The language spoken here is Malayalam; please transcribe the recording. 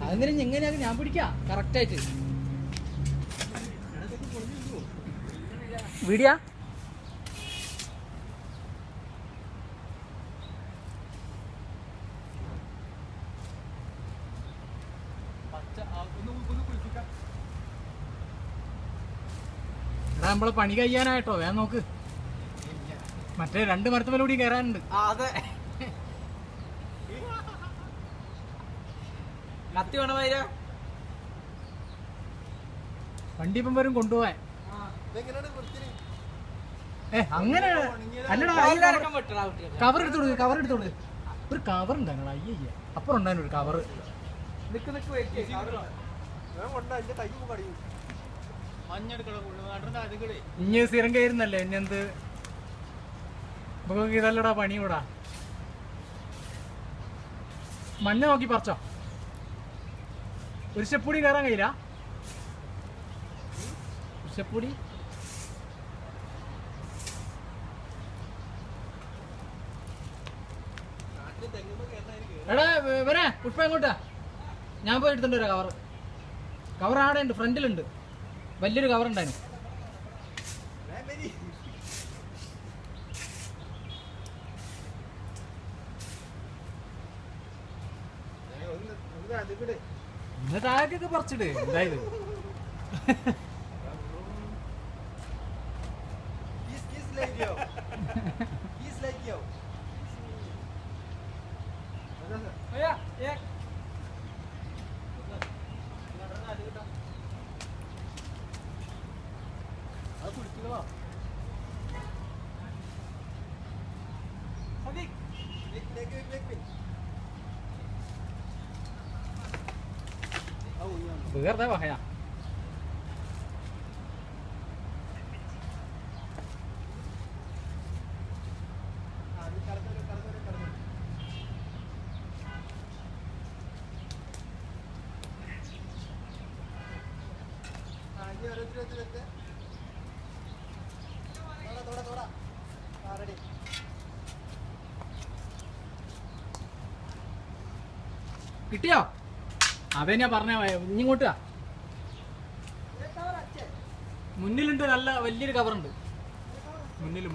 അതെങ്ങനെ എങ്ങനെയാ ഞാൻ പിടിക്കാം കറക്റ്റായിട്ട്. വീഡിയോ നമ്മളെ പണി കഴിയാനായിട്ടോ, വേഗം നോക്ക്. മറ്റേ 2 മരത്തുമലൂടി കയറാനുണ്ട്. അതെ, കത്തി വേണ വണ്ടി ഇപ്പം വരും കൊണ്ടുപോവാൻ. അങ്ങനെ അല്ലടാ, കവർ എടുത്തോളൂ, കവർ എടുത്തോളൂ. ഒരു കവർ ഉണ്ടാകണം. അയ്യ അപ്പുറം ഉണ്ടായിരുന്നു ഒരു കവർ. ഇനി സ്ഥിരം കയറുന്നല്ലേ ഇനിയെന്ത് നമുക്ക് ഇതല്ലടാ പണി. കൂടാ മഞ്ഞ നോക്കി പറിച്ചോ. ഒരു സ്റ്റെപ്പൂടി കയറാൻ കഴിയില്ല. ഒരു സ്റ്റെപ്പൂടി എടാ വരാ. പുഷ്പ എങ്ങോട്ടാ? ഞാൻ പോയി എടുത്തിട്ട് വരാം കവർ. കവർ ആടെ ഉണ്ട്, ഫ്രണ്ടിലുണ്ട്. വലിയൊരു കവർ ഉണ്ടായിരുന്നു. എന്നിട്ട് ആകൊക്കെ പറിച്ചിട്. എന്തായത് വെറുതെ പറയാ. കിട്ടിയോ? അതേ ഞാൻ പറഞ്ഞ. ഇങ്ങോട്ടാ മുന്നിലുണ്ട്, നല്ല വലിയൊരു കവറുണ്ട് മുന്നിൽ.